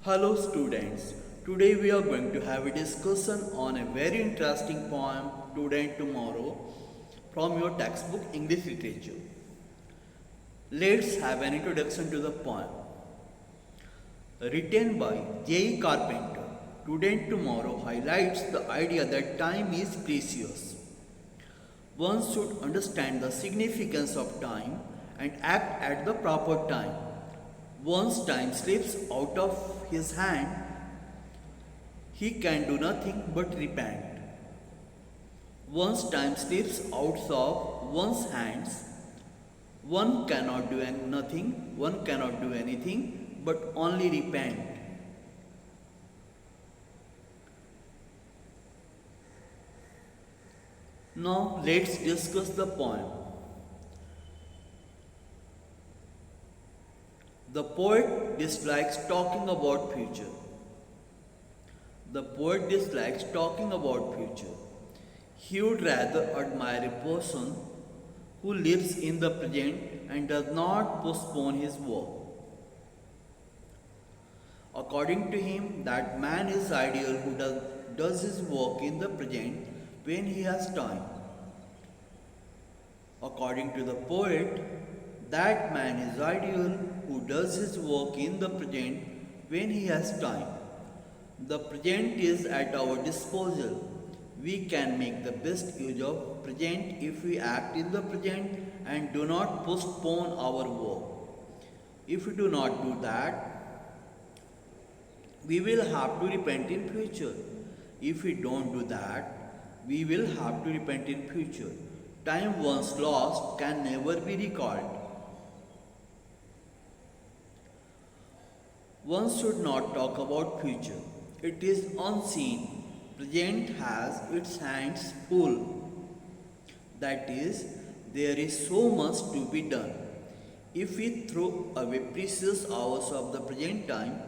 Hello students, today we are going to have a discussion on a very interesting poem Today and Tomorrow from your textbook English Literature. Let's have an introduction to the poem. Written by J. Carpenter, Today and Tomorrow highlights the idea that time is precious. One should understand the significance of time and act at the proper time. Once time slips out of his hand, he can do nothing but repent. Once time slips out of one's hands, one cannot do anything but only repent. Now let's discuss the poem. The poet dislikes talking about future. The poet dislikes talking about future. He would rather admire a person who lives in the present and does not postpone his work. According to him, that man is ideal who does his work in the present when he has time. According to the poet, that man is ideal who does his work in the present when he has time. The present is at our disposal. We can make the best use of present if we act in the present and do not postpone our work. If we do not do that, we will have to repent in future. If we don't do that, we will have to repent in future. Time once lost can never be recalled. One should not talk about future. It is unseen. Present has its hands full. That is, there is so much to be done. If we throw away precious hours of the present time,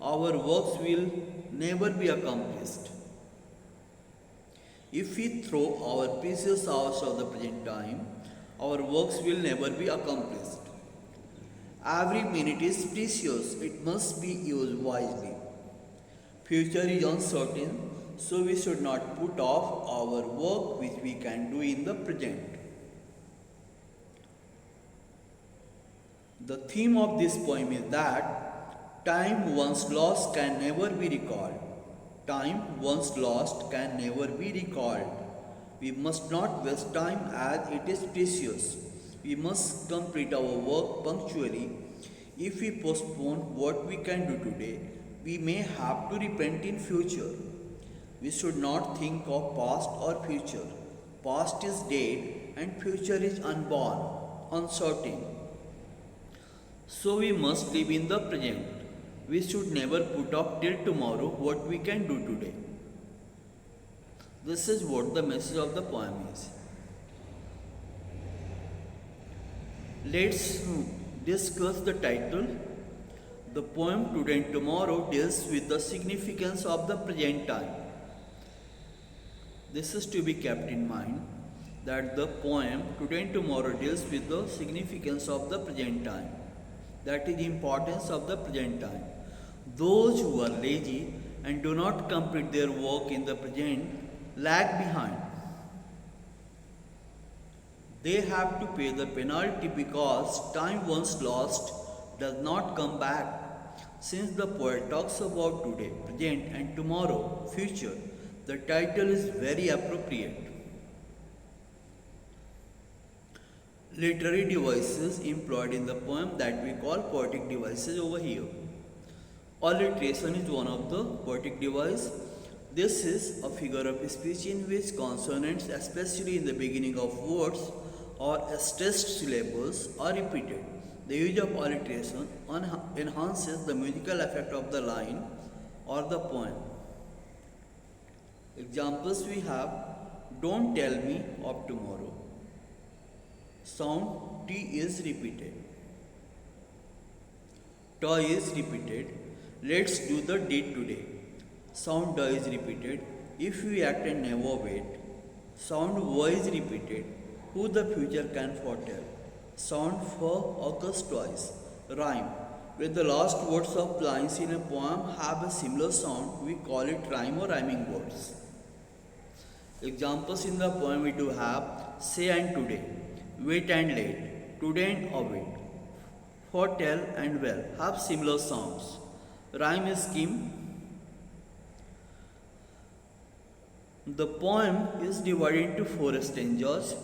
our works will never be accomplished. If we throw our precious hours of the present time, our works will never be accomplished. Every minute is precious, it must be used wisely. Future is uncertain, so we should not put off our work which we can do in the present. The theme of this poem is that time once lost can never be recalled. Time once lost can never be recalled. We must not waste time as it is precious. We must complete our work punctually. If we postpone what we can do today, we may have to repent in future. We should not think of past or future. Past is dead and future is unborn, uncertain. So we must live in the present. We should never put off till tomorrow what we can do today. This is what the message of the poem is. Let's discuss the title. The poem Today and Tomorrow deals with the significance of the present time. This is to be kept in mind that the poem Today and Tomorrow deals with the significance of the present time. That is the importance of the present time. Those who are lazy and do not complete their work in the present lag behind. They have to pay the penalty because time once lost does not come back. Since the poet talks about today, present and tomorrow, future, the title is very appropriate. Literary devices employed in the poem that we call poetic devices over here. Alliteration is one of the poetic devices. This is a figure of speech in which consonants, especially in the beginning of words or stressed syllables, are repeated. The use of alliteration enhances the musical effect of the line or the poem. Examples we have: don't tell me of tomorrow. Sound T is repeated. Toy is repeated. Let's do the deed today. Sound D is repeated. If we act and never wait. Sound W is repeated. Who the future can foretell. Sound F occurs twice. Rhyme. When the last words of lines in a poem have a similar sound, we call it rhyme or rhyming words. Examples in the poem we do have say and today, wait and late, today and await, foretell and well have similar sounds. Rhyme scheme. The poem is divided into four stanzas.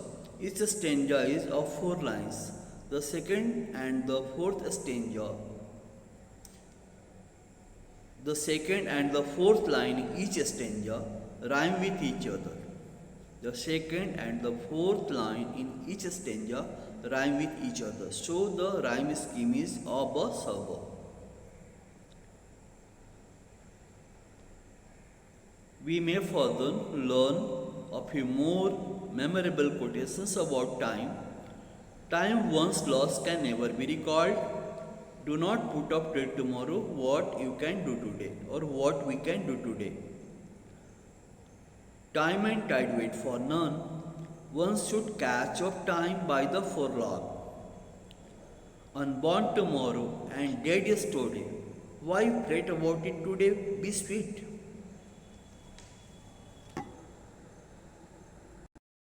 Each stanza is of four lines. The second and the fourth stanza. The second and the fourth line in each stanza rhyme with each other. The second and the fourth line in each stanza rhyme with each other. So the rhyme scheme is abba sabba. We may further learn a few more memorable quotations about time. Time once lost can never be recalled. Do not put off till tomorrow what you can do today or what we can do today. Time and tide wait for none. One should catch up time by the forelock. Unborn tomorrow and dead is today. Why fret about it today? Be sweet.